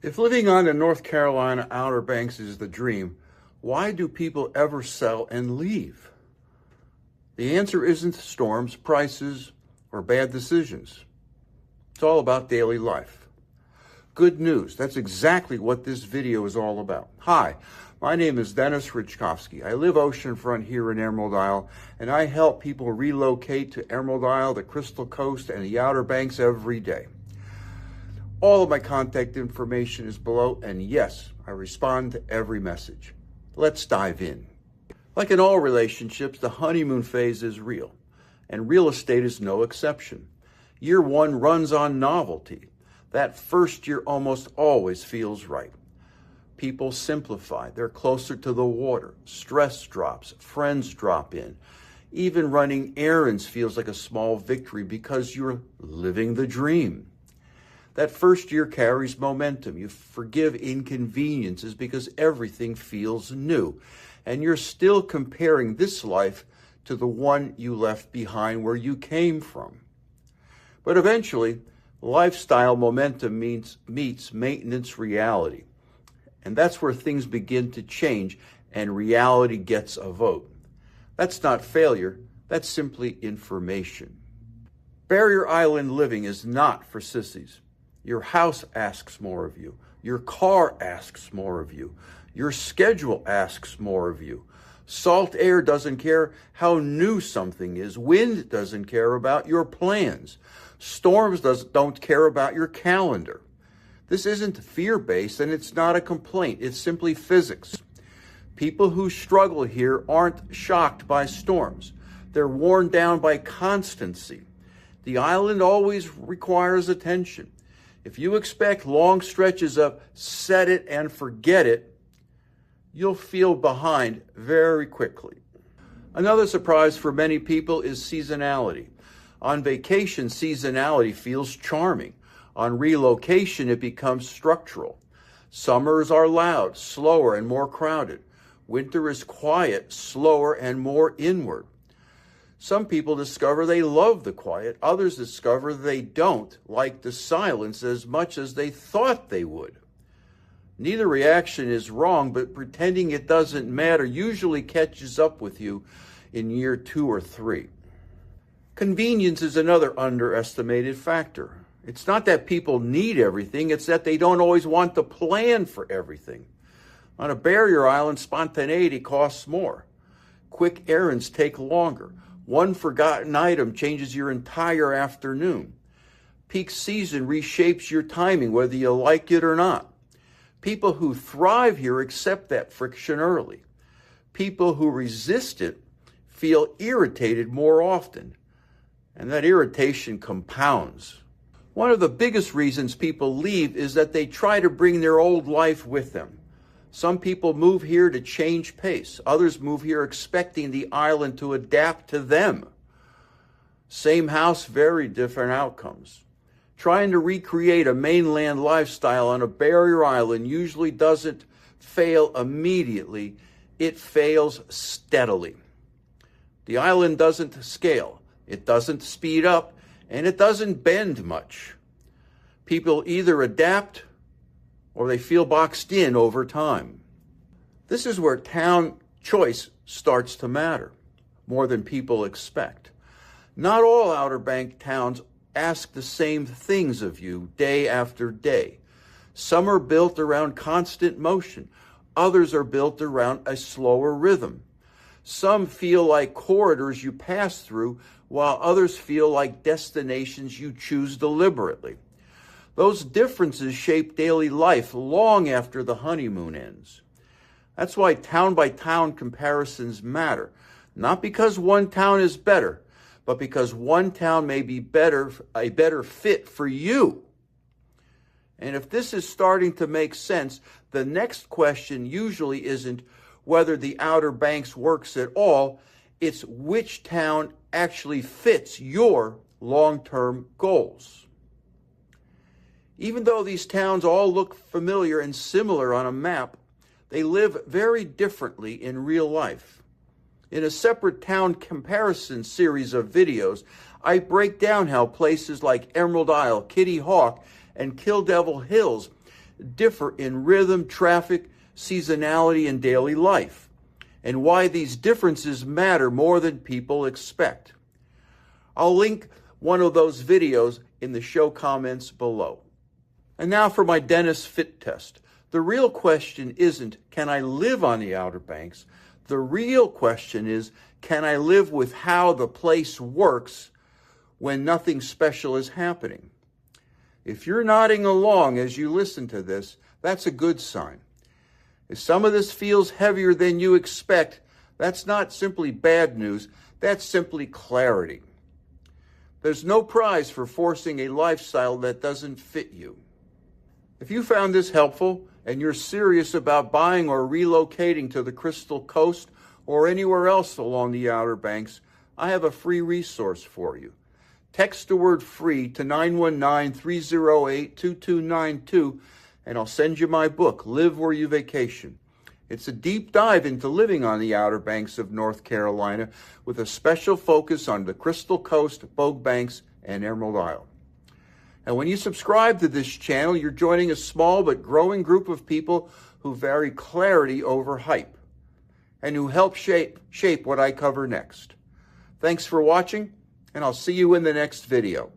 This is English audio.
If living on the North Carolina Outer Banks is the dream, why do people ever sell and leave? The answer isn't storms, prices, or bad decisions. It's all about daily life. Good news, that's exactly what this video is all about. Hi, my name is Denis Raczkowski. I live oceanfront here in Emerald Isle, and I help people relocate to Emerald Isle, the Crystal Coast, and the Outer Banks every day. All of my contact information is below, and yes, I respond to every message. Let's dive in. Like in all relationships, the honeymoon phase is real, and real estate is no exception. Year one runs on novelty. That first year almost always feels right. People simplify. They're closer to the water. Stress drops. Friends drop in. Even running errands feels like a small victory because you're living the dream. That first year carries momentum. You forgive inconveniences because everything feels new. And you're still comparing this life to the one you left behind where you came from. But eventually, lifestyle momentum meets maintenance reality. And that's where things begin to change and reality gets a vote. That's not failure, that's simply information. Barrier Island living is not for sissies. Your house asks more of you. Your car asks more of you. Your schedule asks more of you. Salt air doesn't care how new something is. Wind doesn't care about your plans. Storms don't care about your calendar. This isn't fear-based, and it's not a complaint. It's simply physics. People who struggle here aren't shocked by storms. They're worn down by constancy. The island always requires attention. If you expect long stretches of set it and forget it, you'll feel behind very quickly. Another surprise for many people is seasonality. On vacation, seasonality feels charming. On relocation, it becomes structural. Summers are loud, slower, and more crowded. Winter is quiet, slower, and more inward. Some people discover they love the quiet. Others discover they don't like the silence as much as they thought they would. Neither reaction is wrong, but pretending it doesn't matter usually catches up with you in year 2 or 3. Convenience is another underestimated factor. It's not that people need everything, it's that they don't always want to plan for everything. On a barrier island, spontaneity costs more. Quick errands take longer. One forgotten item changes your entire afternoon. Peak season reshapes your timing, whether you like it or not. People who thrive here accept that friction early. People who resist it feel irritated more often, and that irritation compounds. One of the biggest reasons people leave is that they try to bring their old life with them. Some people move here to change pace. Others move here expecting the island to adapt to them. Same house, very different outcomes. Trying to recreate a mainland lifestyle on a barrier island usually doesn't fail immediately. It fails steadily. The island doesn't scale. It doesn't speed up, and it doesn't bend much. People either adapt or they feel boxed in over time. This is where town choice starts to matter, more than people expect. Not all Outer Bank towns ask the same things of you day after day. Some are built around constant motion. Others are built around a slower rhythm. Some feel like corridors you pass through, while others feel like destinations you choose deliberately. Those differences shape daily life long after the honeymoon ends. That's why town-by-town comparisons matter. Not because one town is better, but because one town may be a better fit for you. And if this is starting to make sense, the next question usually isn't whether the Outer Banks works at all, it's which town actually fits your long-term goals. Even though these towns all look familiar and similar on a map, they live very differently in real life. In a separate town comparison series of videos, I break down how places like Emerald Isle, Kitty Hawk, and Kill Devil Hills differ in rhythm, traffic, seasonality, and daily life, and why these differences matter more than people expect. I'll link one of those videos in the show comments below. And now for my Denis fit test. The real question isn't, can I live on the Outer Banks? The real question is, can I live with how the place works when nothing special is happening? If you're nodding along as you listen to this, that's a good sign. If some of this feels heavier than you expect, that's not simply bad news, that's simply clarity. There's no prize for forcing a lifestyle that doesn't fit you. If you found this helpful and you're serious about buying or relocating to the Crystal Coast or anywhere else along the Outer Banks, I have a free resource for you. Text the word free to 919-308-2292 and I'll send you my book, Live Where You Vacation. It's a deep dive into living on the Outer Banks of North Carolina with a special focus on the Crystal Coast, Bogue Banks, and Emerald Isle. And when you subscribe to this channel, you're joining a small but growing group of people who value clarity over hype and who help shape what I cover next. Thanks for watching, and I'll see you in the next video.